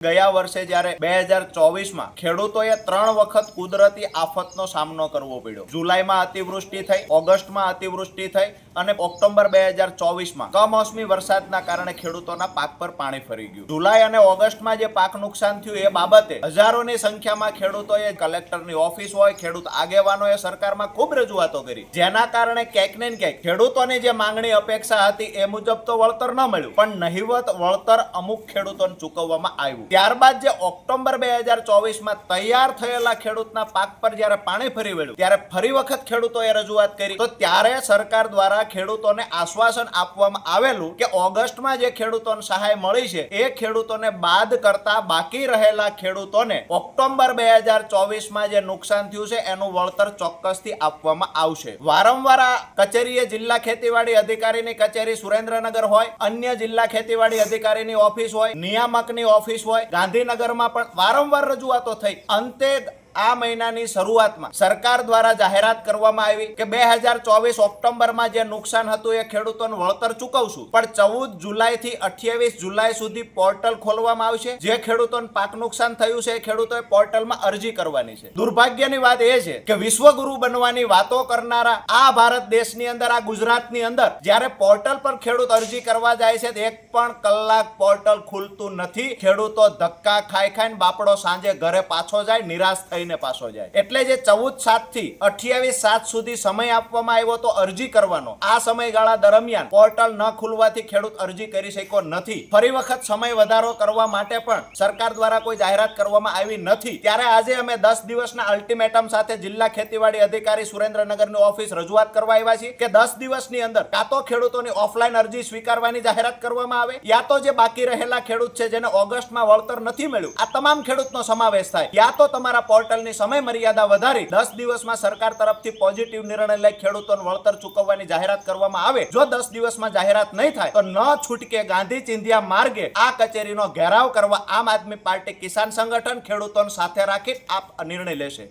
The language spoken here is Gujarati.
ગયા વર્ષે જ્યારે 2024માં ખેડૂતોએ 3 વખત કુદરતી આફતનો સામનો કરવો પડ્યો। જુલાઈમાં અતિવૃષ્ટિ થઈ, ઓગસ્ટમાં અતિવૃષ્ટિ થઈ અને ઓક્ટોબર 2024માં કમોસમી વરસાદના કારણે ખેડૂતોના પાક પર પાણી ફરી ગયું। જુલાઈ અને ઓગસ્ટમાં જે પાક નુકસાન થયું એ બાબતે હજારોની સંખ્યામાં ખેડૂતોએ કલેક્ટરની ઓફિસ હોય, ખેડૂત આગેવાનોએ સરકારમાં ખૂબ રજૂઆતો કરી, જેના કારણે ક્યાંક ને ક્યાંક ખેડૂતોની જે માંગણી અપેક્ષા હતી એ મુજબ તો વળતર ન મળ્યું, પણ નહિવત વળતર અમુક ખેડૂતોને ચૂકવવામાં આવ્યું। ત્યારબાદ જે ઓક્ટોબર 2024માં તૈયાર થયેલા ખેડૂતના પાક પર જ્યારે પાણી ફરી વળ્યું ત્યારે ફરી વખત ખેડૂતોએ રજૂઆત કરી, તો ત્યારે સરકાર દ્વારા ખેડૂતોને આશ્વાસન આપવામાં આવેલું કે ઓગસ્ટમાં જે ખેડૂતોને સહાય મળી છે એ ખેડૂતોને બાદ કરતા બાકી રહેલા ખેડૂતોને ઓક્ટોબર 2024માં જે નુકસાન થયું છે એનું વળતર ચોક્કસથી આપવામાં આવશે। વારંવાર આ કચેરીએ જિલ્લા ખેતીવાડી અધિકારીની કચેરી સુરેન્દ્રનગર હોય, અન્ય જિલ્લા ખેતીવાડી અધિકારીની ઓફિસ હોય, નિયામકની ઓફિસ હોય, ગાંધીનગરમાં પણ વારંવાર રજૂઆતો થઈ। અંતે આ મહિનાની શરૂઆતમાં સરકાર દ્વારા જાહેરાત કરવામાં આવી કે 2024 ઓક્ટોબરમાં જે નુકસાન હતું એ ખેડૂતોને વળતર ચૂકવશું, પણ 14 જુલાઈથી 28 જુલાઈ સુધી પોર્ટલ ખોલવામાં આવશે। જે ખેડૂતોને પાક નુકસાન થયું છે એ ખેડૂતોએ પોર્ટલમાં અરજી કરવાની છે। દુર્ભાગ્યની વાત એ છે કે વિશ્વગુરુ બનવાની વાતો કરનારા આ ભારત દેશની અંદર, આ ગુજરાતની અંદર જ્યારે પોર્ટલ પર ખેડૂત અરજી કરવા જાય છે તો 1 પણ કલાક પોર્ટલ ખુલતું નથી। ખેડૂતો ધક્કા ખાઈ બાપડો સાંજે ઘરે પાછો જાય, નિરાશ થઈ પાછો જાય। એટલે જે 14/7 થી 28/7 સુધી સમય આપવામાં આવ્યો તો અરજી કરવાનો, આ સમયગાળા દરમિયાન પોર્ટલ ન ખુલવાથી ખેડૂત અરજી કરી શક્યો નથી। ફરી વખત સમય વધારો કરવા માટે પણ સરકાર દ્વારા કોઈ જાહેરાત કરવામાં આવી નથી। ત્યારે આજે અમે 10 દિવસના અલ્ટિમેટમ સાથે જિલ્લા ખેતીવાડી અધિકારી સુરેન્દ્રનગરની ઓફિસ રજૂઆત કરવા આવ્યા છીએ કે 10 દિવસની અંદર કાં તો ખેડૂતોની ઓફલાઈન અરજી સ્વીકારવાની જાહેરાત કરવામાં આવે, યા તો જે બાકી રહેલા ખેડૂત છે જેને ઓગસ્ટમાં વળતર નથી મળ્યું આ તમામ ખેડૂતનો સમાવેશ થાય, યા તો તમારા પોર્ટલની સમય મર્યાદા વધારી 10 દિવસમાં સરકાર તરફથી પોઝિટિવ નિર્ણય લઈ ખેડૂતોને વળતર ચૂકવવાની જાહેરાત કરવામાં આવે। જો 10 દિવસમાં જાહેરાત નહીં થાય તો ન છૂટકે ગાંધી ચિંધ્યા માર્ગે આ કચેરીનો ઘેરાવ કરવા આમ આદમી પાર્ટી કિસાન સંગઠન ખેડૂતોને સાથે રાખી આ નિર્ણય લેશે।